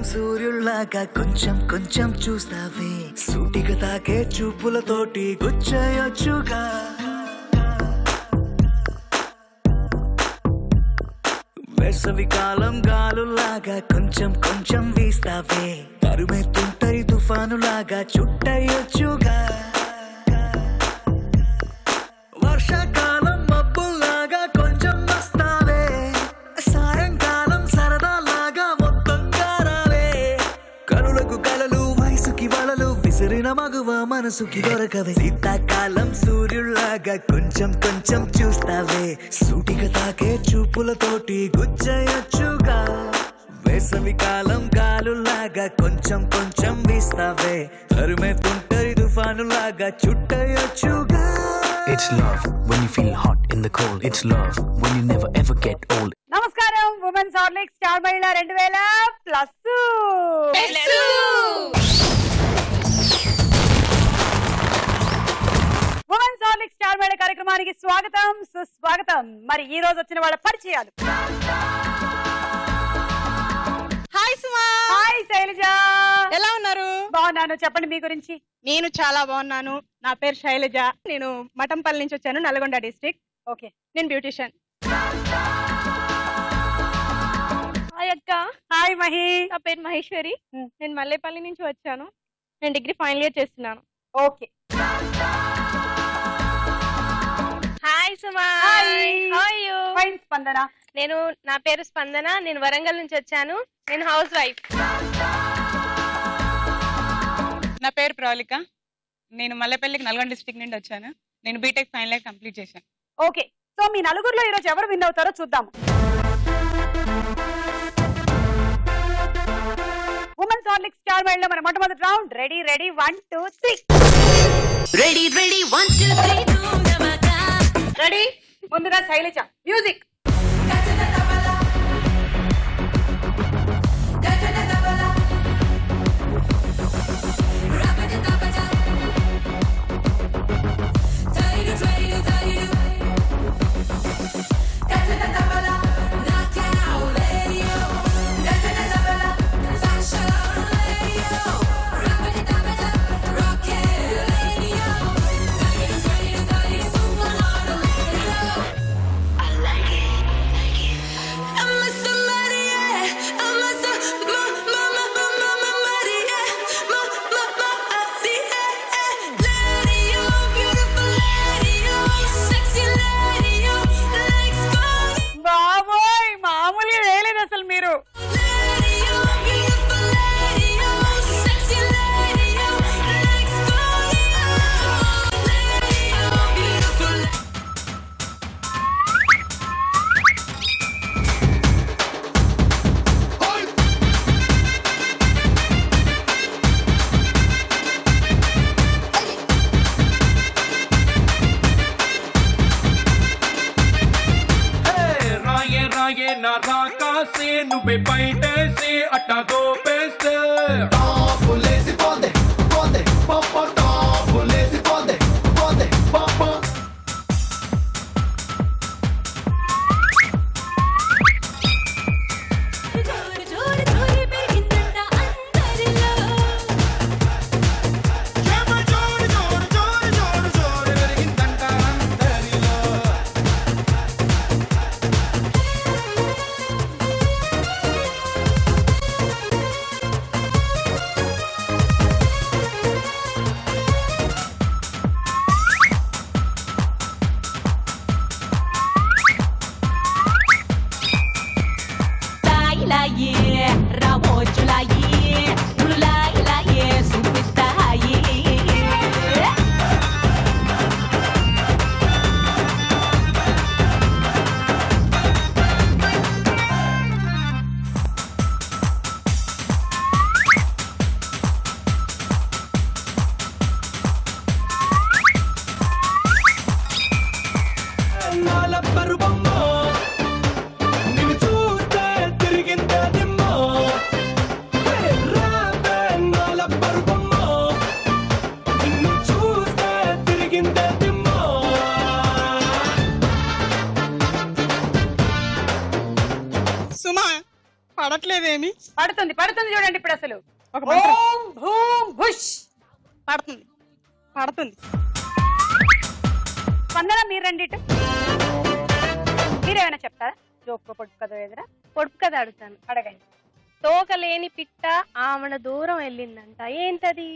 సూర్యుల్లాగా కొంచెం కొంచెం చూస్తావే సూటిగా తాకే చూపులతోటి గుచ్చేయొచ్చుగా వేసవి కాలం గాలులాగా కొంచెం కొంచెం వీస్తావే తరుమెత్తుంటరి తుఫానులాగా చుట్టయొచ్చుగా వర్షాకాలం మబ్బుల్లాగా కొంచెం వస్తావే సాయంకాలం సరదాలాగా మొత్తంగా రావే కనులకు కలలు వయసుకి వలలు విసిరిన మగువ మనసుకి దొరకవే శీతాకాలం సూర్యుల్లాగా కొంచెం కొంచెం చూస్తావే సూటిగా తాకే చూపులతోటి గుచ్చేయొచ్చుగా వేసవి కాలం గాలులాగా కొంచెం కొంచెం వీస్తావే తరుమెత్తుంటరి తుఫానులాగా చుట్టయొచ్చుగా. It's love when you feel hot in the cold. It's love when you never ever get old. నమస్కారం ఉమెన్స్ హార్లిక్స్ స్టార్ మహిళ 2000+. ఉమెన్స్ హార్లిక్స్ స్టార్ మహిళ కార్యక్రమానికి స్వాగతం సుస్వాగతం. మరి ఈ రోజు వచ్చిన వాళ్ళ పరిచయాలు. హాయ్ సుమా. హాయ్ శైలజ. ఎలా ఉన్నారు? బాగున్నాను. చెప్పండి మీ గురించి. నేను చాలా బాగున్నాను. నా పేరు శైలజ. నేను మఠంపల్లి నుంచి వచ్చాను, నల్గొండ డిస్ట్రిక్ట్. ఓకే. నేను బ్యూటిషియన్. హాయ్ అక్క. హాయ్ మహి. నా పేరు మహేశ్వరి. నేను మల్లేపల్లి నుంచి వచ్చాను. నేను డిగ్రీ ఫైనల్ ఇయర్ చేస్తున్నాను. ఓకే. హాయ్ సుమా. హాయ్. ఫైన్ స్పందన. నా పేరు స్పందన. నేను వరంగల్ నుంచి వచ్చాను. నేను హౌస్ వైఫ్. నా పేరు ప్రవళిక. నేను మల్లెపల్లికి నల్గొండ డిస్ట్రిక్ట్ నుండి వచ్చాను. నేను బీటెక్ ఫైనల్ ఇయర్ కంప్లీట్ చేశాను. ఓకే. సో మీ నలుగురిలో ఈరోజు ఎవరు విన్ అవుతారో చూద్దాం. ఉమెన్స్ హార్లిక్స్ స్టార్ మహిళ మన మొట్టమొదటి రౌండ్. రెడీ 1 2 3. Ready 1 2 3 ready. ముందుగా శైలజ. మ్యూజిక్. నువ్వే బయటేసి అట్టా దోపేస్తే పడట్లేదేమి. పడుతుంది పడుతుంది చూడండి ఇప్పుడు అసలు. ఒక మంత్రం. ఓం భూం భుష్. పడుతుంది పడుతుంది. స్పందన మీరు రెండిటు మీరేమైనా చెప్తారా? జోక్ పొడుపు కథ ఎదురా పొడుపు కథ అడుగుతాను. అడగండి. తోకలేని పిట్ట ఆమెన దూరం వెళ్ళిందంట. ఏంటది?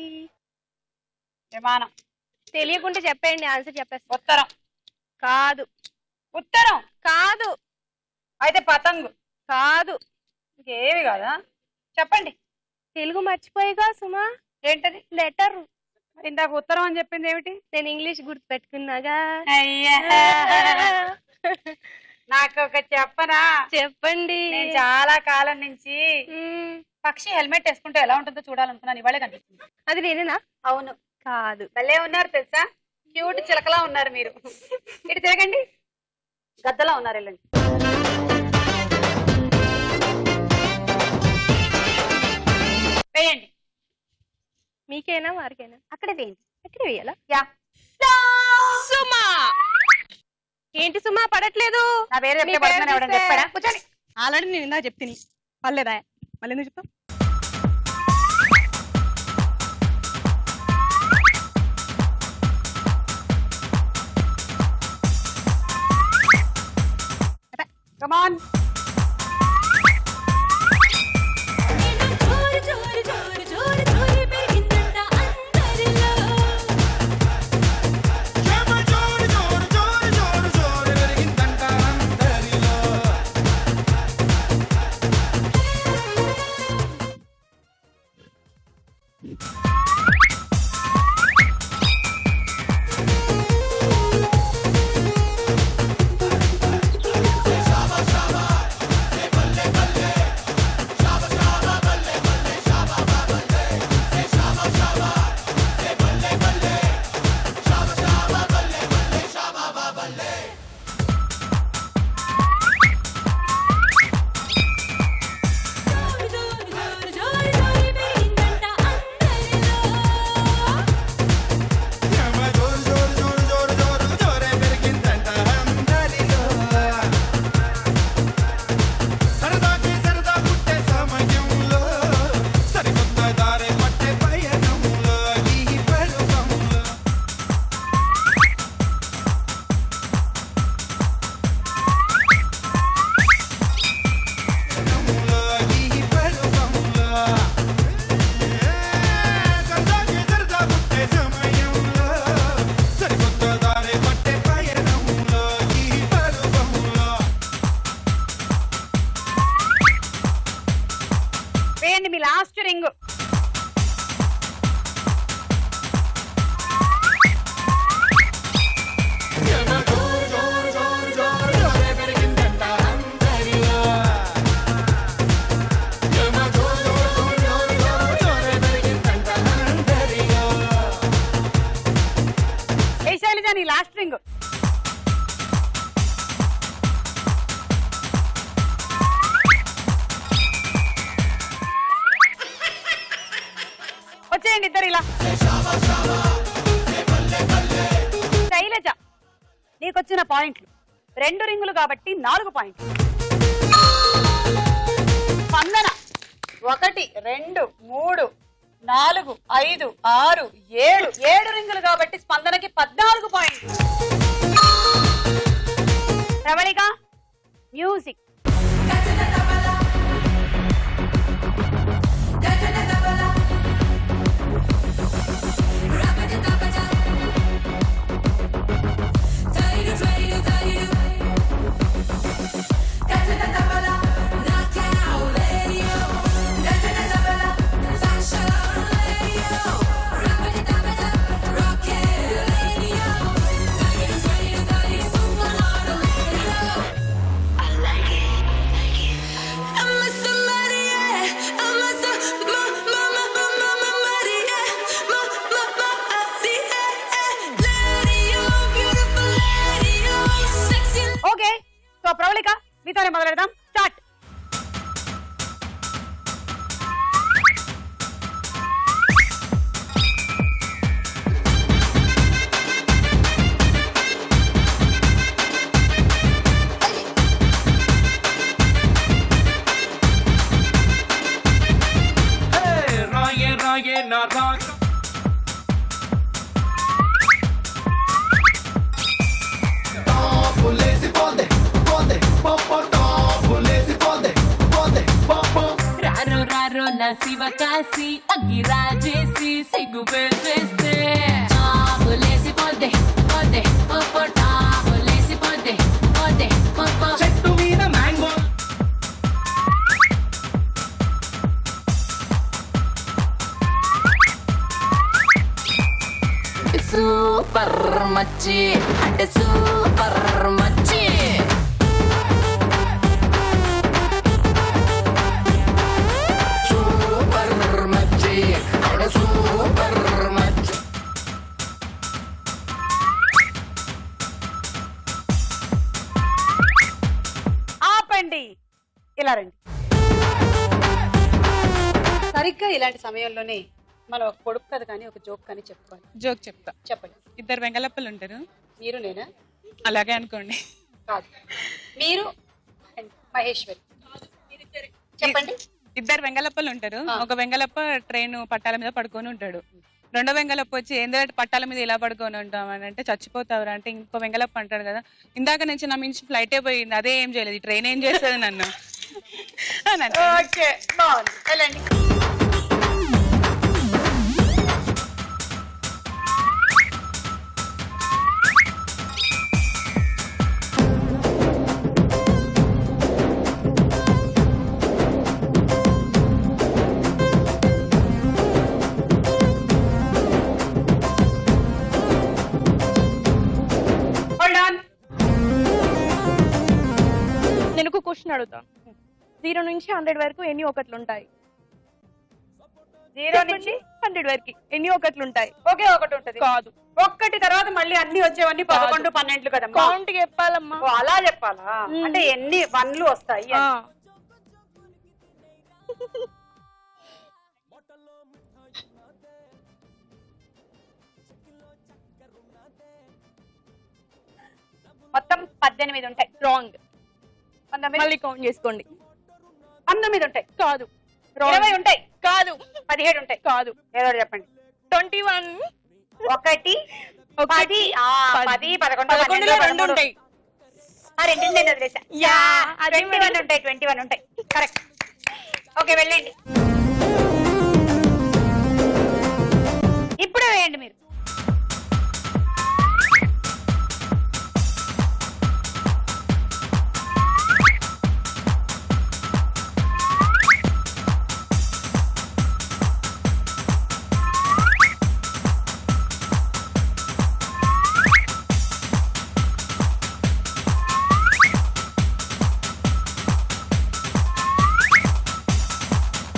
విమానం. తెలియకుంటే చెప్పండి, ఆన్సర్ చెప్పేస్తా. ఉత్తరం. కాదు. ఉత్తరం కాదు. అయితే పతంగు. కాదు. ఇంకేవి కాదా? చెప్పండి. తెలుగు మర్చిపోయిగా సుమా. ఏంటది? లెటర్. ఇందాక ఉత్తరం అని చెప్పింది ఏమిటి? నేను ఇంగ్లీష్ గుర్తు పెట్టుకున్నాగా. అయ్యా నాకు ఒక చెప్పనా? చెప్పండి. నేను చాలా కాలం నుంచి పక్షి హెల్మెట్ వేసుకుంటే ఎలా ఉంటుందో చూడాలనుకున్నాను. ఇవాళే కనిపిస్తుంది. అది నేనేనా? అవును. కాదు. భలే ఉన్నారు తెలుసా, క్యూట్ చిలకలా ఉన్నారు మీరు. ఇటు తిరగండి, గద్దలా ఉన్నారు. వెళ్ళండి. వేయండి. మీకేనా వారికైనా? అక్కడే వేయండి. ఎక్కడ వేయాలా? యా. సుమా. ఏంటి సుమా పడట్లేదు? నా పేరు చెప్తే పడుతుందని ఎవడని చెప్పాడా? కూర్చోండి. ఆల్రెడీ నేను ఇందా చెప్తిని. పర్లేదా? మళ్ళీ ఎందుకు చెప్తావు? Come on. మీ లాస్ట్ రింగ్. ఏ శైలజ నీ లాస్ట్ రింగ్. వచ్చేయండి ఇద్దరు ఇలా. శైలజ నీకొచ్చిన పాయింట్లు 2 రింగులు కాబట్టి 4 పాయింట్లు. స్పందన 1 2 3 4 5 6 7 రింగులు కాబట్టి స్పందనకి 14 పాయింట్లు. Pravalika music. Okay, so Pravalika మీతోనే మొదలెడదాం. స్టార్ట్. శివకాశి అగ్గిరాజేసి సిగ్గు పెట్టేస్తే చాబులేసి పోతే పోతే పోపో టాబులేసి పోతే పోతే పోపో చెట్టు మీద మ్యాంగో సూపర్ మచ్చి అంటే సూపర్ మచ్చి ఆపండి, ఇలా రండి. సరిగ్గా ఇలాంటి సమయంలోనే మనం ఒక పొడుపు కథ కానీ ఒక జోక్ కానీ చెప్పుకోవాలి. జోక్ చెప్తా. చెప్పండి. ఇద్దరు వెంగళప్పలు ఉంటారు. మీరు నేనా? అలాగే అనుకోండి. కాదు, మీరు మహేశ్వరి. చెప్పండి. ఇద్దరు వెంగళప్పలు ఉంటారు. ఒక వెంగళప్ప ట్రైన్ పట్టాల మీద పడుకొని ఉంటాడు. రెండో వెంగళప్ప వచ్చి ఏంటంటే పట్టాల మీద ఇలా పడుకొని ఉంటాం అని అంటే చచ్చిపోతావురా అంటే ఇంకో వెంగళప్ప అంటాడు కదా, ఇందాక నుంచి నా మించి ఫ్లైటే పోయింది, అదే ఏం చేయలేదు, ఈ ట్రైన్ ఏం చేస్తుంది నన్ను అని అంటాడు. ఓకే, బాగుంది. వెళ్ళండి. నేను ఒక క్వశ్చన్ అడుగుతాను. 0 నుంచి 100 వరకు ఎన్ని ఒకట్లు ఉంటాయి? 0 నుంచి 100 వరకు ఎన్ని ఒకట్లు ఉంటాయి? ఒకే ఒకటి ఉంటది. కాదు, ఒక్కటి తర్వాత మళ్ళీ అన్ని వచ్చేవన్నీ 11, 12 కదమ్మా. కౌంట్ చెప్పాలమ్మా. ఓ, అలా చెప్పాలా? అంటే ఎన్ని వన్లు వస్తాయి అని. మొత్తం 18 ఉంటాయి. రాంగ్. 19 మళ్ళీ కౌంట్ చేసుకోండి. 19 ఉంటాయి. కాదు. 20 ఉంటాయి. కాదు. 17 ఉంటాయి. కాదు. ఏదో చెప్పండి. 21. 1 10 10 11 11లో 2 ఉంటాయి. రెండింటి నేను వదిలేసా. 21 ఉంటాయి. 21 ఉంటాయి. కరెక్ట్. ఓకే, వెళ్ళండి. ఇప్పుడు వేయండి మీరు.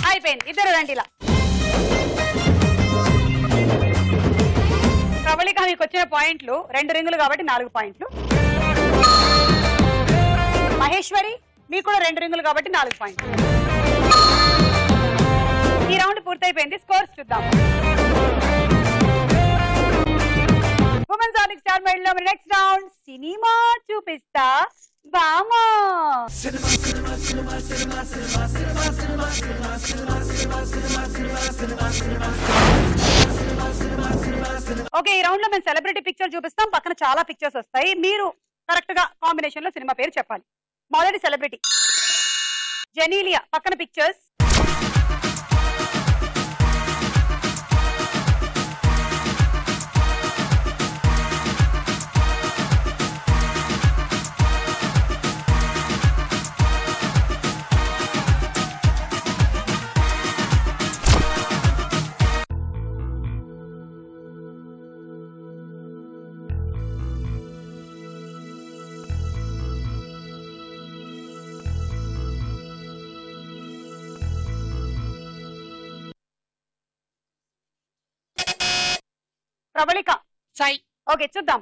అయిపోయింది. ఇద్దరు రండి ఇలా. ప్రబలిక మీకు వచ్చిన పాయింట్లు 2 రింగులు కాబట్టి 4 పాయింట్లు. మహేశ్వరి మీకు కూడా 2 రింగులు కాబట్టి 4 పాయింట్లు. ఈ రౌండ్ పూర్తయిపోయింది. స్కోర్స్ చూద్దాం. ఉమెన్స్ ఆర్నిక్ స్టార్ మైండ్ లో నెక్స్ట్ రౌండ్ సినిమా చూపిస్తా బామా. ఓకే, ఈ రౌండ్ లో మేము సెలబ్రిటీ పిక్చర్ చూపిస్తాం. పక్కన చాలా పిక్చర్స్ వస్తాయి. మీరు కరెక్ట్ గా కాంబినేషన్ లో సినిమా పేరు చెప్పాలి. మొదటి సెలబ్రిటీ జెనీలియా. పక్కన పిక్చర్స్ ప్రబలిక. సై. ఓకే, చూద్దాం.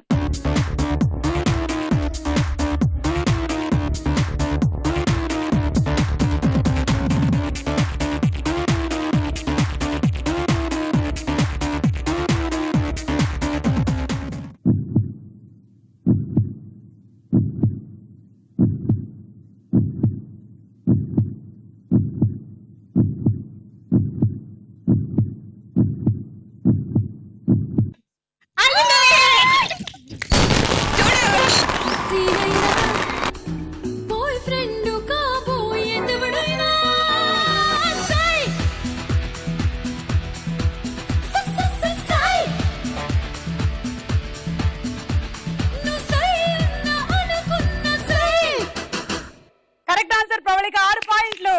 ప్రవళిక 6 పాయింట్లు.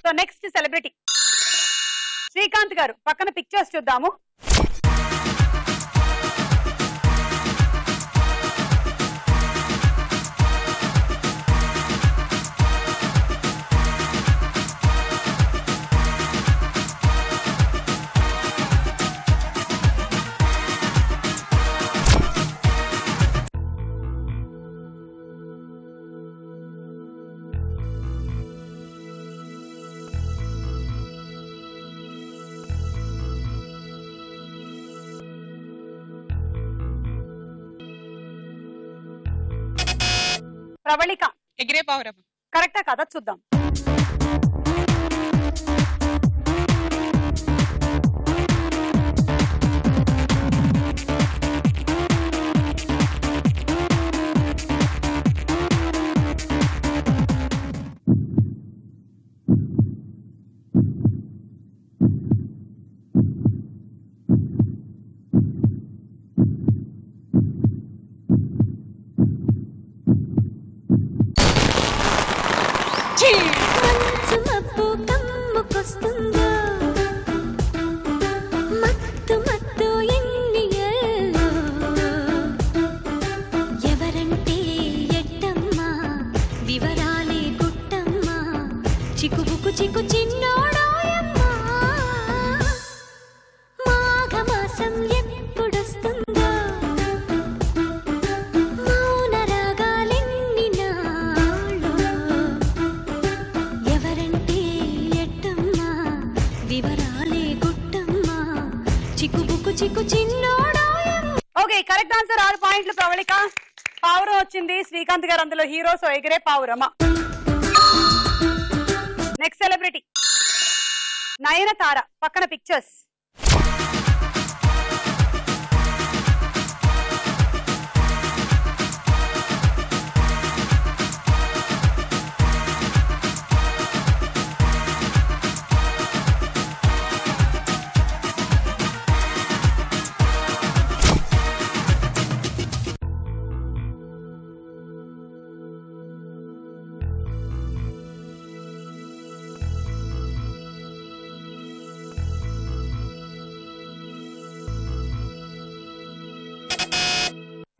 సో నెక్స్ట్ సెలబ్రిటీ శ్రీకాంత్ గారు. పక్కన పిక్చర్స్ చూద్దాము. ప్రవళిక ఎగిరే పావురం. కరెక్టా కదా చూద్దాం. ఓకే, కరెక్ట్ ఆన్సర్ 6 పాయింట్లు ప్రవళిక. పావురం వచ్చింది శ్రీకాంత్ గారు, అందులో hero. So Egire Pavurama. Next celebrity Nayanthara. పక్కన పిక్చర్స్.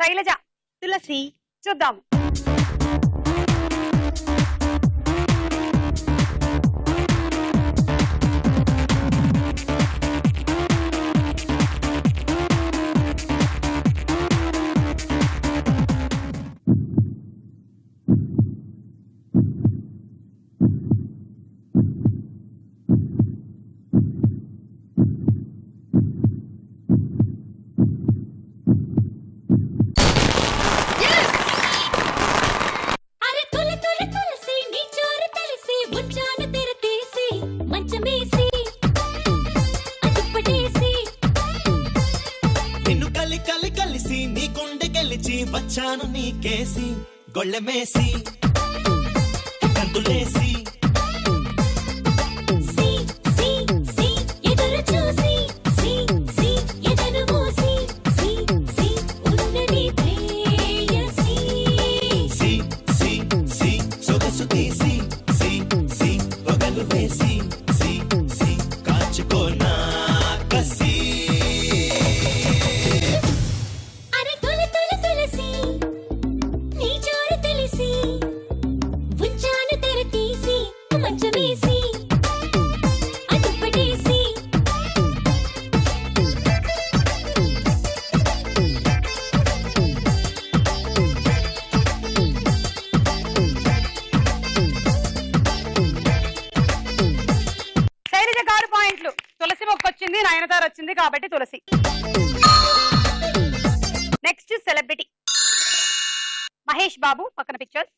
శైలజ. తులసి. చూద్దాం. వచ్చాను నీకేసి గొళ్ళెమేసి కందులేసి సొగసు తీసి పొగలు వేసి కాచుకోనా కసి నయనతార వచ్చింది కాబట్టి తులసి. Next celebrity Mahesh Babu. పక్కన పిక్చర్స్.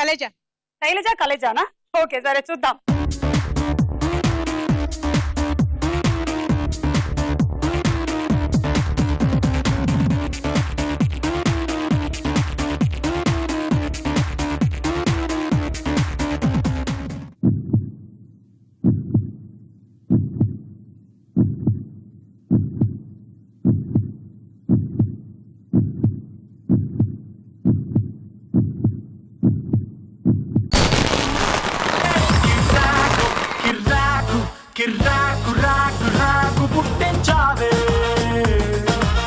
కలేజా. శైలజ కలేజానా? ఓకే సరే చూద్దాం. కిర్రాకు రాకు రాకు పుట్టించావే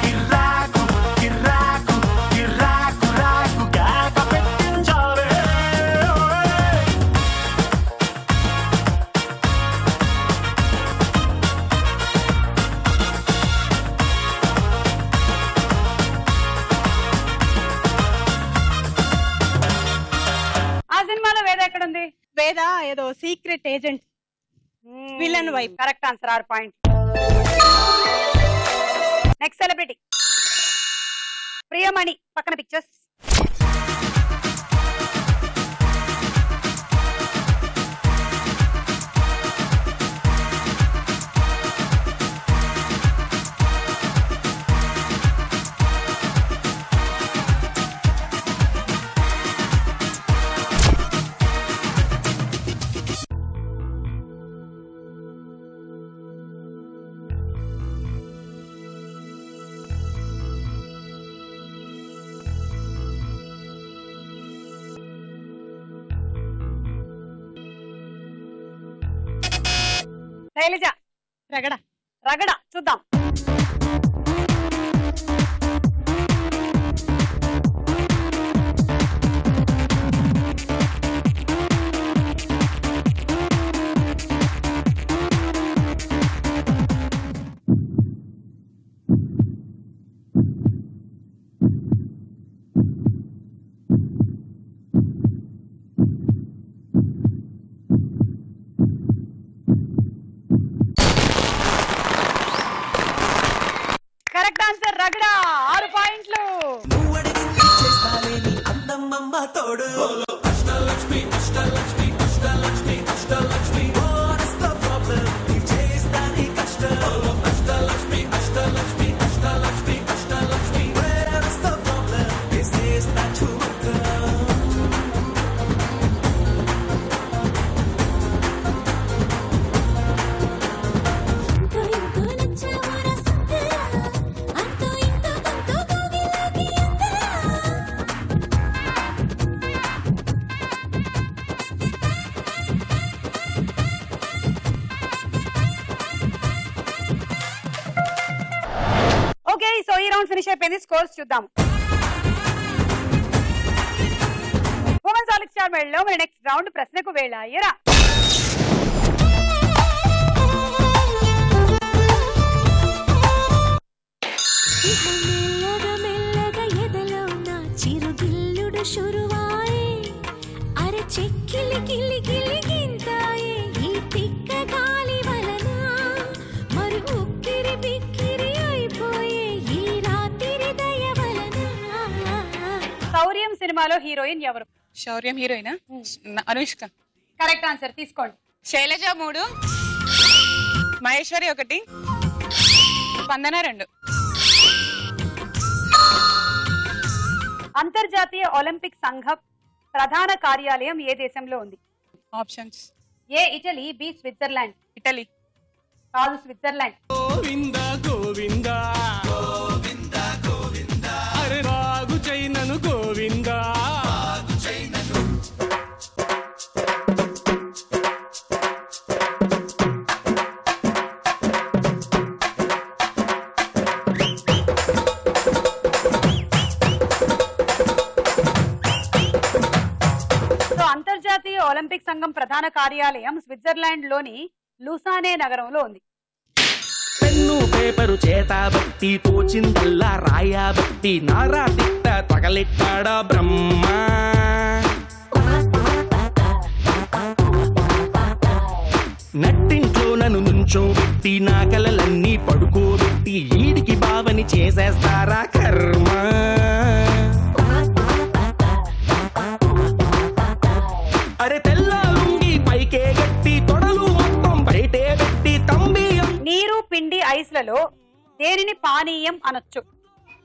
కిర్రాకు కిర్రాకు కిర్రాకు రాకు కేక పెట్టించావే ఆ సినిమాలో వేద ఎక్కడుంది? వేద ఏదో secret agent, villain wife. Correct answer, 6 point. Next celebrity Priyamani పక్కన పిక్చర్స్. శైలజ రగడ. రగడ చూద్దాం. కరెక్ట్ ఆన్సర్ రగడ, 6 పాయింట్లు. నువ్వు అడిగింది చేస్తావేని అందమ్మమ్మ తోడు Ashtalakshmi Ashtalakshmi Ashtalakshmi Ashtalakshmi what's the problem నీ చేస్తాని కష్టం Ashtalakshmi Ashtalakshmi Ashtalakshmi Ashtalakshmi what's the problem this is the truth. Okay so ఈ రౌండ్ ఫినిష్ అయిపోయింది. స్కోర్స్ చూద్దాం. ఉమెన్స్ ఆలిక్ స్టార్ మేళలో మన నెక్స్ట్ రౌండ్ ప్రశ్నకు వేళ. ఎరా మెల్లగా మెల్లగా ఎదలో నా చిరుగిల్లుడు షురువాయే అరే చెక్కిలి గిల్లి గిల్లి గింతాయే ఈ తిక్క గాలి వలన మరి ఉక్కిరి బిక్కిరి అయిపోయే ఈ రాత్రి దయ వలన. శౌర్యం సినిమాలో హీరోయిన్ ఎవరు? శౌర్యం హీరోయినా? అనుష్క. కరెక్ట్ ఆన్సర్, తీసుకోండి. శైలజ 3, మహేశ్వరి 1, స్పందన 2. అంతర్జాతీయ ఒలింపిక్ సంఘం ప్రధాన కార్యాలయం ఏ దేశంలో ఉంది? ఆప్షన్స్: ఏ ఇటలీ, బి స్విట్జర్లాండ్. ఇటలీ. కాదు, స్విట్జర్లాండ్. గోవింద గోవింద గోవింద గోవింద అరే రాగు చైనను గోవింద అంతర్జాతీయ ఒలింపిక్ సంఘం ప్రధాన కార్యాలయం స్విట్జర్లాండ్ లోని లూసానే నగరంలో ఉంది. పెన్ను పేపరు చేతబట్టి తోచిందల్లా రాయబట్టి నారా తిట్ట తగలెట్టాడా బ్రహ్మ. నట్టింట్లో నన్ను నుంచోబెట్టి నా కలలన్నీ పడుకోబెట్టి ఈడికి బావని చేసేస్తారా కర్మ. ఐస్లలో దేనిని పానీయం అనొచ్చు?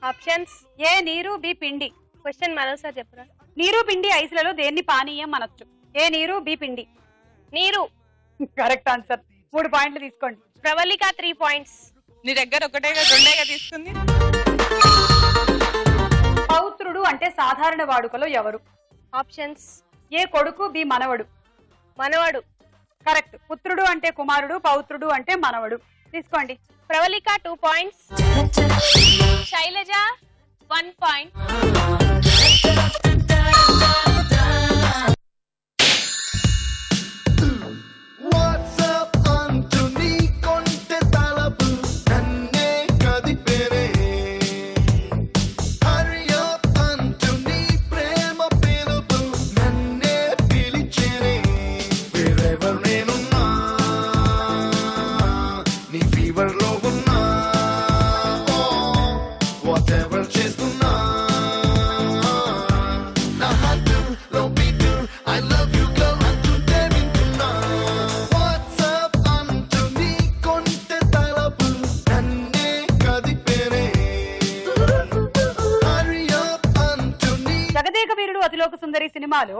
ఆప్షన్స్ ఏ నీరు, బి పిండి. క్వశ్చన్ మరోసారి చెప్పరా? నీరు పిండి ఐస్లలో దేన్ని పానీయం అనొచ్చు? ఏ నీరు, బి పిండి. నీరు. Correct answer. 3 పాయింట్లు తీసుకోండి. ప్రవళిక 3 పాయింట్స్. నీ దగ్గర ఒకటేగా రెండేగా తీసుకుంది. పౌత్రుడు అంటే సాధారణ వాడుకలో ఎవరు? ఆప్షన్స్ ఏ కొడుకు, బి మనవడు. మనవడు. కరెక్ట్. పుత్రుడు అంటే కుమారుడు, పౌత్రుడు అంటే మనవడు. తీసుకోండి. ప్రవళిక 2 పాయింట్స్. శైలజ 1 పాయింట్. జగదేక వీరుడు అతిలోక సుందరి సినిమాలో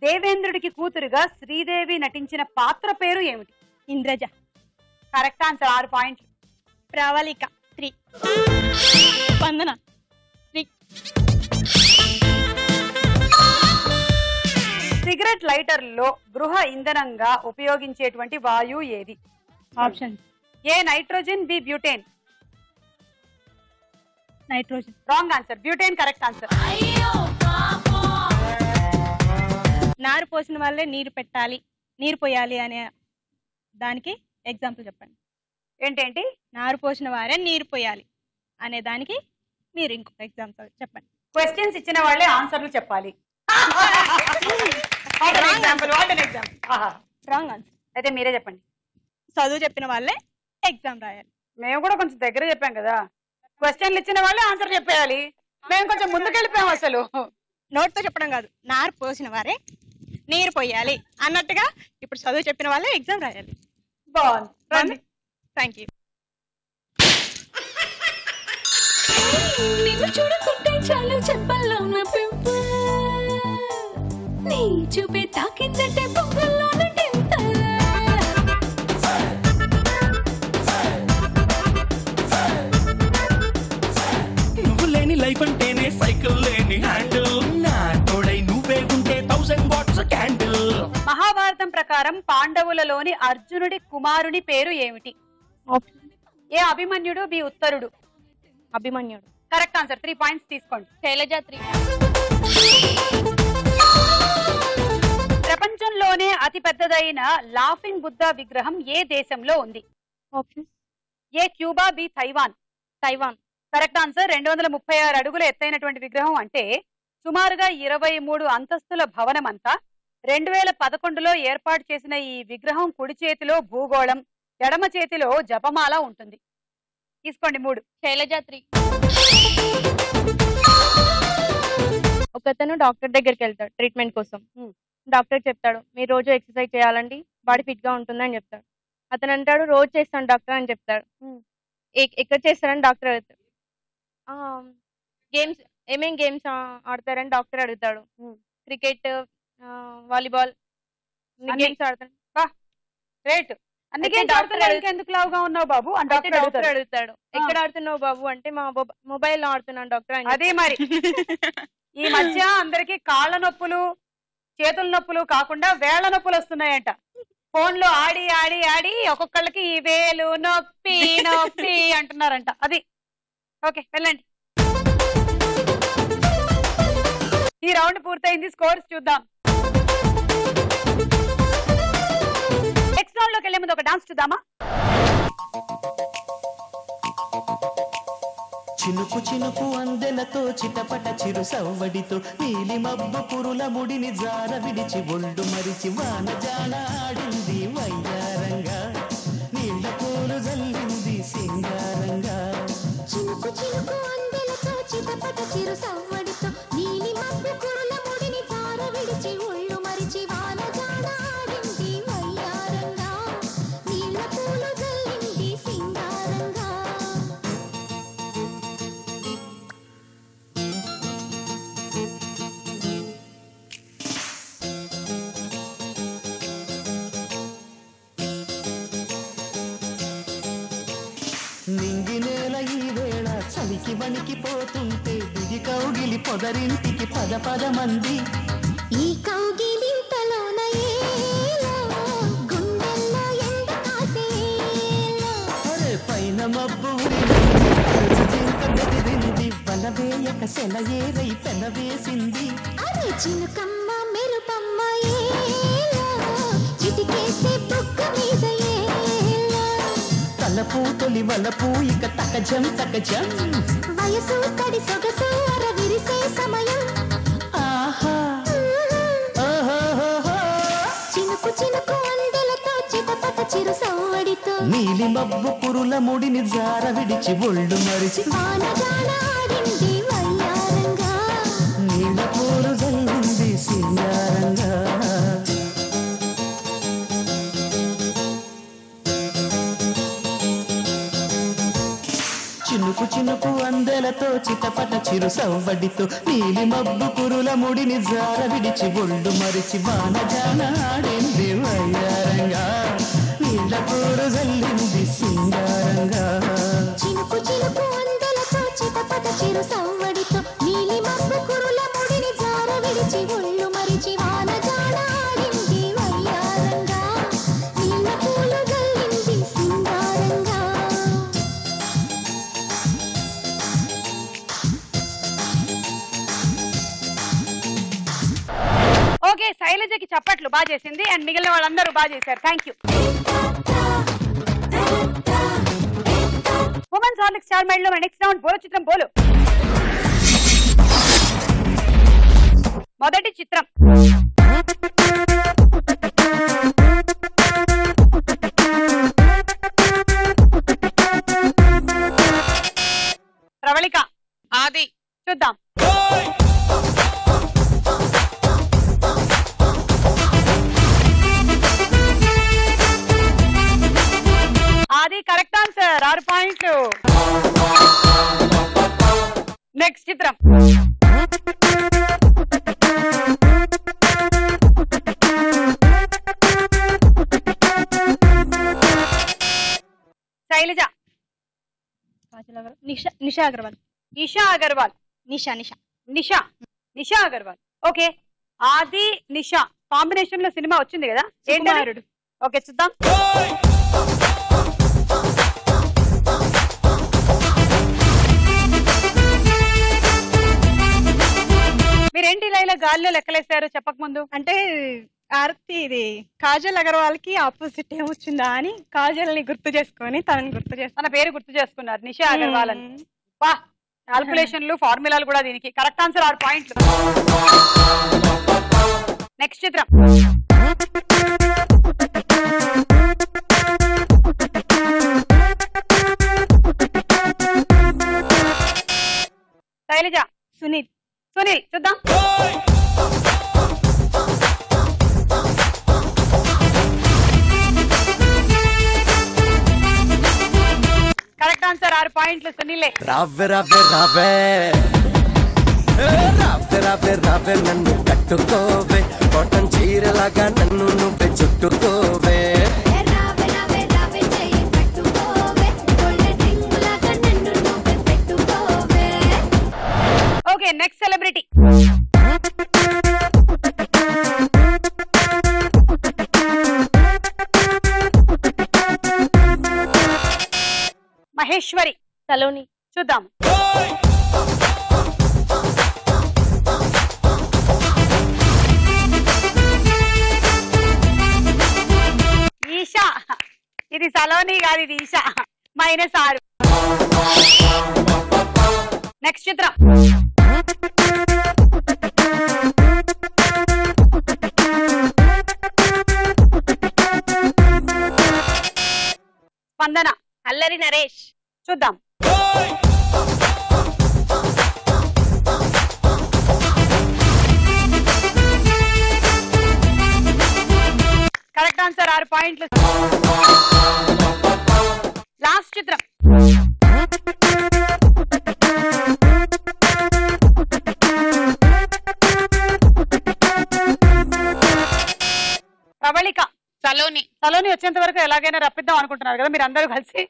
దేవేంద్రుడికి కూతురుగా శ్రీదేవి నటించిన పాత్ర పేరు ఏమిటి? ఇంద్రజ. Correct answer. 6 పాయింట్లు. ప్రవళిక 3. స్పందన 3. సిగరెట్ లైటర్లో గృహ ఇంధనంగా ఉపయోగించేటువంటి వాయువు ఏది? Option A nitrogen, B butane. Nitrogen. Wrong answer. Butane correct answer. నారు పోసిన వాళ్ళే నీరు పెట్టాలి, నీరు పోయాలి అనే దానికి ఎగ్జాంపుల్ చెప్పండి. ఏంటేంటి? నారు పోసిన వారే నీరు పోయాలి అనే దానికి మీరు ఇంకొక ఎగ్జాంపుల్ చెప్పండి. క్వశ్చన్స్ ఇచ్చిన వాళ్ళే ఆన్సర్లు చెప్పాలి. Wrong answer. అయితే మీరే చెప్పండి. చదువు చెప్పిన వాళ్ళే ఎగ్జామ్ రాయాలి. మేము కూడా కొంచెం దగ్గర చెప్పాం కదా. క్వశ్చన్లు ఇచ్చిన వాళ్ళే ఆన్సర్ చెప్పేయాలి. మేము కొంచెం ముందుకెళ్ళిపోయాం. అసలు నోట్తో చెప్పడం కాదు, నారు పోసిన వారే నీరు పోయాలి అన్నట్టుగా ఇప్పుడు చదువు చెప్పిన వాళ్ళే ఎగ్జామ్ రాయాలి. బాగుంది. Thank you. నిన్ను చూడకుంటే చాలు చెప్పల్లో ఉన్న పింపుల్, నీ చూపే తాకిందంటే పొగల్లోన డింపుల్. నువ్వు లేని లైఫ్ అంటేనే సైకిల్ లేని హ్యాండిల్, నా తోడై నువ్వే ఉంటే 1000 వాట్స్ క్యాండిల్. మహాభారతం ప్రకారం పాండవులలోని అర్జునుడి కుమారుని పేరు ఏమిటి? ఏ అభిమన్యుడు, బి ఉత్తరుడు. అభిమన్యుడు. Correct answer. 3 పాయింట్స్ తీసుకోండి. శైలజ 3. ప్రపంచంలోనే అతి పెద్దదైన లాఫింగ్ బుద్ధ విగ్రహం ఏ దేశంలో ఉంది? Option A Cuba, B Taiwan. Taiwan. Correct answer. 236 అడుగుల ఎత్తైనటువంటి విగ్రహం అంటే సుమారుగా 23 అంతస్తుల భవనం అంతా. 2011లో ఏర్పాటు చేసిన ఈ విగ్రహం కుడి చేతిలో భూగోళం, ఎడమ చేతిలో జపమాల ఉంటుంది. తీసుకోండి. 3. శైలజ 3. ఒకతను డాక్టర్ దగ్గరికి వెళ్తాడు ట్రీట్మెంట్ కోసం. డాక్టర్ చెప్తాడు మీరు రోజు ఎక్సర్సైజ్ చేయాలండి, బాడీ ఫిట్ గా ఉంటుందని చెప్తాడు. అతను అంటాడు రోజు చేస్తాను డాక్టర్ అని చెప్తాడు. ఎక్కడ చేస్తారని డాక్టర్ అడుగుతాడు. గేమ్స్ ఏమేం గేమ్స్ ఆడతారని డాక్టర్ అడుగుతాడు. క్రికెట్, వాలీబాల్ గేమ్స్ ఆడతాడు. గ్రేట్. అందుకే డాక్టర్ ఎందుకు లావుగా ఉన్నావు బాబు అని డాక్టర్ అడుగుతాడు. ఎక్కడ ఆడుతున్నావు బాబు అంటే మా మొబైల్ లో ఆడుతున్నాను డాక్టర్ అని. అదే మరి ఈ మధ్య అందరికి కాళ్ళ నొప్పులు, చేతుల నొప్పులు కాకుండా వేళ్ల నొప్పులు వస్తున్నాయంట. ఫోన్ లో ఆడి ఆడి ఆడి ఒక్కొక్కళ్ళకి ఈ వేలు నొప్పి నొప్పి అంటున్నారంట. అది ఓకే, వెళ్ళండి. ఈ రౌండ్ పూర్తయింది. స్కోర్స్ చూద్దాం. నెక్స్ట్ రౌండ్ లోకి వెళ్లే ముందు ఒక డాన్స్ చూద్దామా? చినుకు చినుకు అందెలతో చిటపట చిరు సవ్వడితో నీలి మబ్బు కురుల ముడిని జార విడిచి ఒళ్ళు మరిచి వాన జాన ఆడింది వయ్యారంగా, నీళ్ళ పూలు జల్లింది సింగారంగా. చినుకు చినుకు అందెలతో చిటపట చిరు సవ్వడితో నీలి మబ్బు కురుల ముడిని జార విడిచి ఒళ్ళు మరిచి వాన జాన ఆడింది వయ్యారంగా, నీళ్ళ పూలు జల్లింది సింగారంగా. వణికిపోతుంటే దిగి కౌగిలి పొదరింటికి పద పద మంది ఈ కౌగిలింతలోన ఏలో గుండెల్లో ఎండ కాసేలో అరే పైన మబ్బు జింక బెదిరింది వలవేయక సెలయేరై పెనవేసింది అరే చినుకమ్మ మెరుపమ్మ ఏలో చిటికేసే బుగ్గ మీద ఏలో తలపు తొలి వలపు ఇక తకజం తకజం వయసు తడి సొగసు అర విరిసే సమయం ఆహా ఓహోహోహో. చినుకు చినుకు అందెలతో చిటపట చిరు సవ్వడితో నీలి మబ్బు కురుల ముడిని జార విడిచి ఒళ్ళు మరిచి వానగాన ఆడింది వయ్యారంగా నీళ్ళ పూలు జల్లింది సింగారంగా చినుకు చినుకు అందెలతో చిటపట చిరు సవ్వడితో నీలి మబ్బు కురుల ముడిని జార విడిచి ఒళ్ళు మరిచి వానజాన ఆడింది వయ్యారంగా నీళ్ళ పూలు జల్లింది సింగారంగా చినుకు చినుకు అందెలతో చిటపట చిరు సవ్వడితో నీలి మబ్బు కురుల ముడిని జార విడిచి ఒళ్ళు మరిచి వానజాన ఆడింది వయ్యారంగా నీళ్ళ పూలు జల్లింది సింగారంగా ఓకే శైలజకి చప్పట్లు బాగా చేసింది అండ్ మిగిలిన వాళ్ళందరూ బాగా చేశారు. Thank you. Women's Horlicks star mind లో నెక్స్ట్ రౌండ్ బోలో చిత్రం బోలు. మొదటి చిత్రం ప్రవళిక ఆది. చూద్దాం. ఆది కరెక్ట్ ఆన్సర్ 6 పాయింట్లు. నెక్స్ట్ చిత్రం శైలజ. నిషా అగర్వాల్. ఈషా అగర్వాల్. నిషా నిషా నిషా నిషా అగర్వాల్. ఓకే ఆది నిషా కాంబినేషన్ లో సినిమా వచ్చింది కదా సుకుమారుడు. ఓకే చూద్దాం. మీరేంటి ఇలా ఇలా గాల్లో లెక్కలేసారు చెప్పక ముందు? అంటే ఆరతి ఇది కాజల్ అగర్వాల్ కి ఆపోజిట్ ఏమొచ్చిందా అని కాజల్ ని గుర్తు చేసుకొని తనని గుర్తు చేసుకుని మన పేరు గుర్తు చేసుకున్నారు నిషా అగర్వాల్ అని. వా క్యాల్కులేషన్లు ఫార్ములాలు కూడా దీనికి. కరెక్ట్ ఆన్సర్ 6 పాయింట్లు. నెక్స్ట్ చిత్రం శైలజ. సునీల్. సునీల్ చూద్దాం. కరెక్ట్ ఆన్సర్ 6 పాయింట్లు సునీలే. రావే రావే రావే రావే రావే రావే నన్ను కట్టుకోవే కాటన్ చీరలాగా నన్ను నువ్వే చుట్టుకోవే రావే రావే రావే చెయ్యి పట్టుకోవే గోల్డెన్ రింగ్ లాగా నన్ను నువ్వే పెట్టుకోవే. Okay next celebrity Maheshwari. Saloni. చూద్దాం. ఈషా. ఇది సలోని కాదు ఇది ఈషా. -6. నెక్స్ట్ చిత్రం స్పందన. అల్లరి నరేష్. చూద్దాం. కరెక్ట్ ఆన్సర్ 6 పాయింట్లు. లాస్ట్ చిత్రం ప్రవళిక. సలోని. సలోని వచ్చేంత వరకు ఎలాగైనా రప్పిద్దాం అనుకుంటున్నారు కదా మీరు అందరూ కలిసి.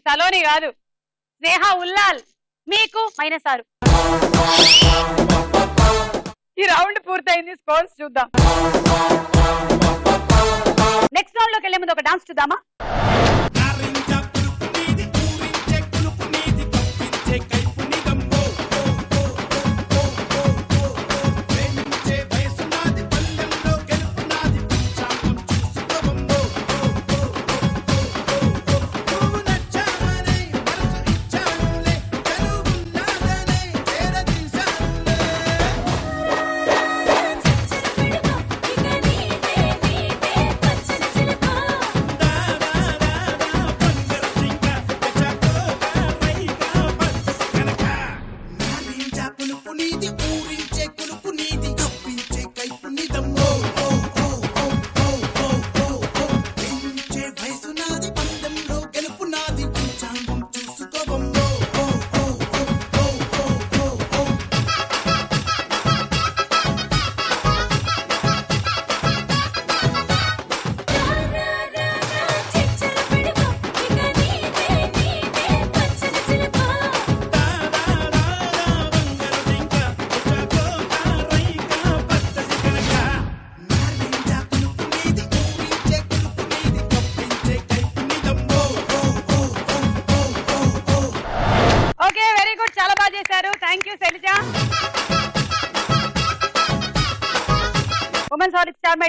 సలోని కాదు, స్నేహ ఉల్లాల్. మీకు -6. ఈ రౌండ్ పూర్తయింది. స్కోర్స్ చూద్దాం. నెక్స్ట్ రౌండ్ లోకి వెళ్లే ముందు ఒక డాన్స్ చూద్దామా?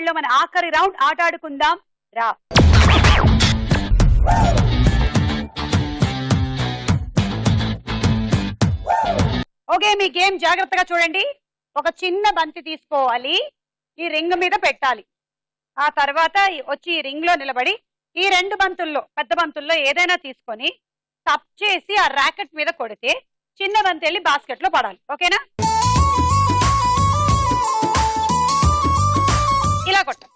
లో మన ఆఖరి రౌండ్ ఆట ఆడుకుందాం రా. ఓకే, మీ గేమ్ జాగ్రత్తగా చూడండి. ఒక చిన్న బంతి తీసుకోవాలి, ఈ రింగ్ మీద పెట్టాలి. ఆ తర్వాత వచ్చి ఈ రింగ్ లో నిలబడి ఈ 2 బంతుల్లో, పెద్ద బంతుల్లో ఏదైనా తీసుకొని టప్ చేసి ఆ ర్యాకెట్ మీద కొడితే చిన్న బంతి వెళ్ళి బాస్కెట్ లో పడాలి. ఓకేనా? ఇలా కొట్టాలి,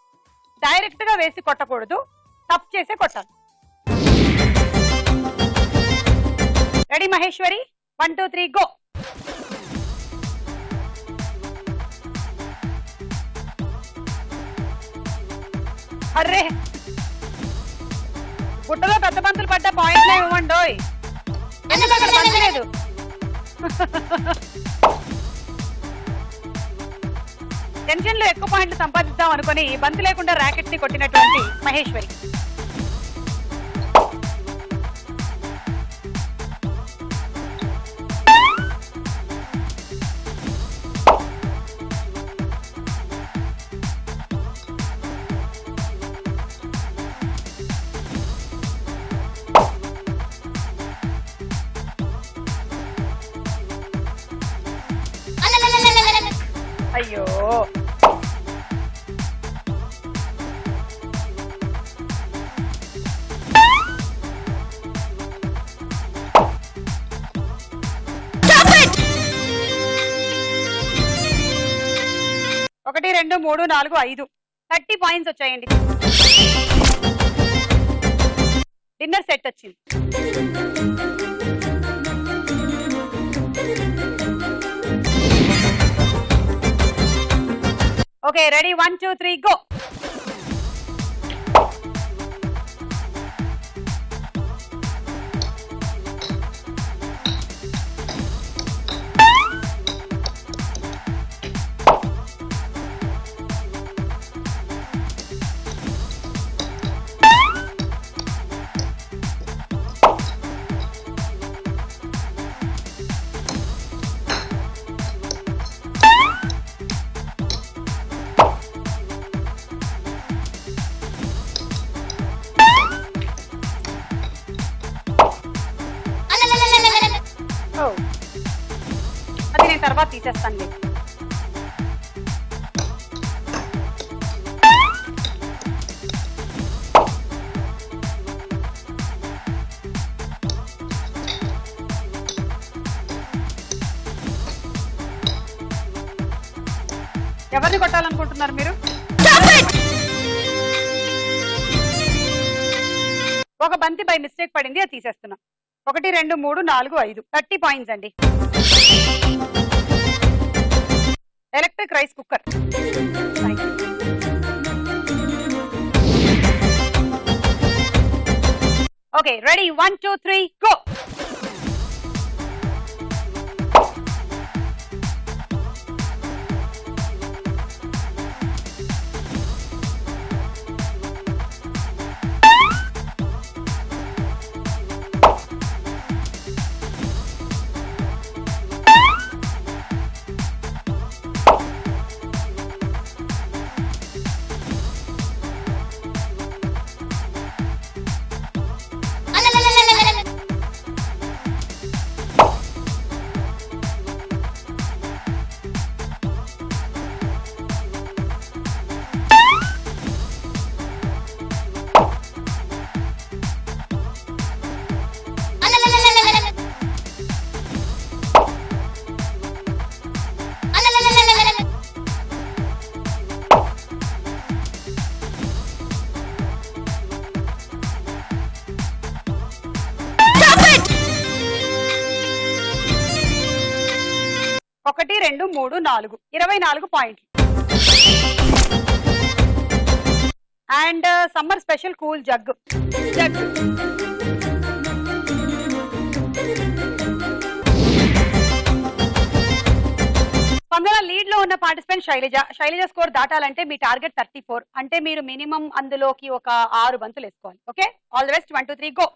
డైరెక్ట్ గా వేసి కొట్టకూడదు, టప్ చేసే కొట్టాలి. రెడీ మహేశ్వరి? 1 2 3 గో. అర్రే, గుట్టలో పెద్ద బంతులు పడ్డ పాయింట్లే ఇవ్వండి. ఎందుకు అక్కడ బంతి లేదు? టెన్షన్ లో ఎక్కువ పాయింట్లు సంపాదిద్దాం అనుకుని బంతి లేకుండా ర్యాకెట్ ని కొట్టినటువంటి మహేశ్వరి. అయ్యో, ఒకటి 2 3 4 5 30 పాయింట్స్ వచ్చాయండి. డిన్నర్ సెట్ వచ్చింది. Okay, ready? 1 2 3 గో. అది నేను తర్వాత తీసేస్తాను. ఎవరిని కొట్టాలనుకుంటున్నారు మీరు? ఒక బంతి బై మిస్టేక్ పడింది, అది తీసేస్తున్నాం. 1 2 3 4 5 30 పాయింట్స్ అండి. Electric rice cooker. Okay ready 1 2 3 go. ఒకటి 2 3 4 24 పాయింట్లు. And summer special cool jug. స్పందన లీడ్ లో ఉన్న పార్టిసిపెంట్ శైలజ స్కోర్ దాటాలంటే మీ టార్గెట్ 34. అంటే మీరు మినిమం అందులోకి ఒక 6 బంతులు వేసుకోవాలి. Okay all the best. 1 2 3 go.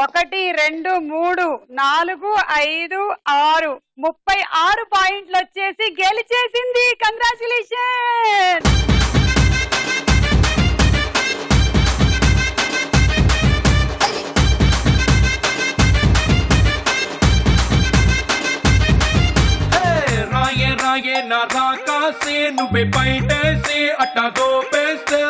ఒకటి 2 3 4 5 6 36 పాయింట్లు వచ్చేసి గెలిచేసింది. కంగ్రాచులేషన్. రాయే రాయే నా రాకాసే నువ్వే బయటేసి అట్టా గోపేస్తే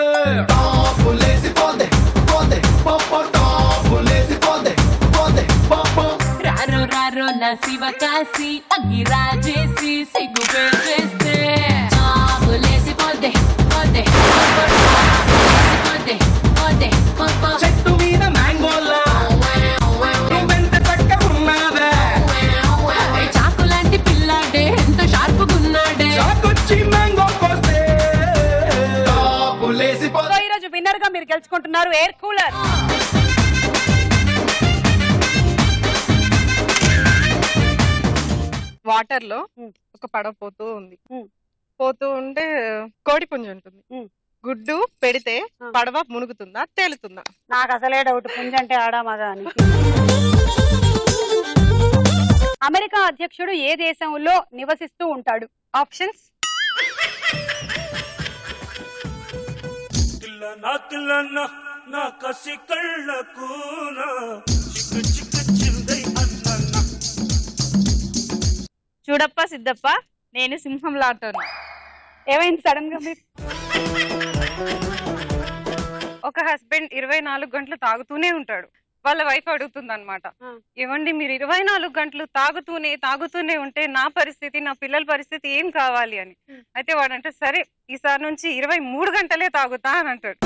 రారో రారో నా శివ కాసి అగ్గి రాజేసి సిగ్గు చేస్తే చెట్టు మీద మ్యాంగోలా నువ్వెంత చక్కగా ఉన్నావే చాకు లాంటి పిల్లాడే ఎంత షార్పుగున్నాడే చాకొచ్చి మ్యాంగో కోస్తే ఈరోజు విన్నర్ గా మీరు గెలుచుకుంటున్నారు ఎయిర్ కూలర్. వాటర్ లో ఒక పడవ పోతూ ఉంటే కోడి పుంజు ఉంటుంది. గుడ్డు పెడితే పడవ మునుగుతుందా తేలుతుందా? నాకు అసలే డౌట్ పుంజ అంటే ఆడా మగ అని. అమెరికా అధ్యక్షుడు ఏ దేశంలో నివసిస్తూ ఉంటాడు? ఆప్షన్స్. చూడప్ప సిద్ధప్ప నేను సింహం లాంటాను. ఏమైంది సడన్ గా మీరు? ఒక హస్బెండ్ 24 గంటలు తాగుతూనే ఉంటాడు. వాళ్ళ వైఫ్ అడుగుతుంది అనమాట, ఏమండి మీరు 24 గంటలు తాగుతూనే ఉంటే నా పరిస్థితి, నా పిల్లల పరిస్థితి ఏం కావాలి అని. అయితే వాడంటే సరే ఈసారి నుంచి 23 గంటలే తాగుతా అని అంటాడు.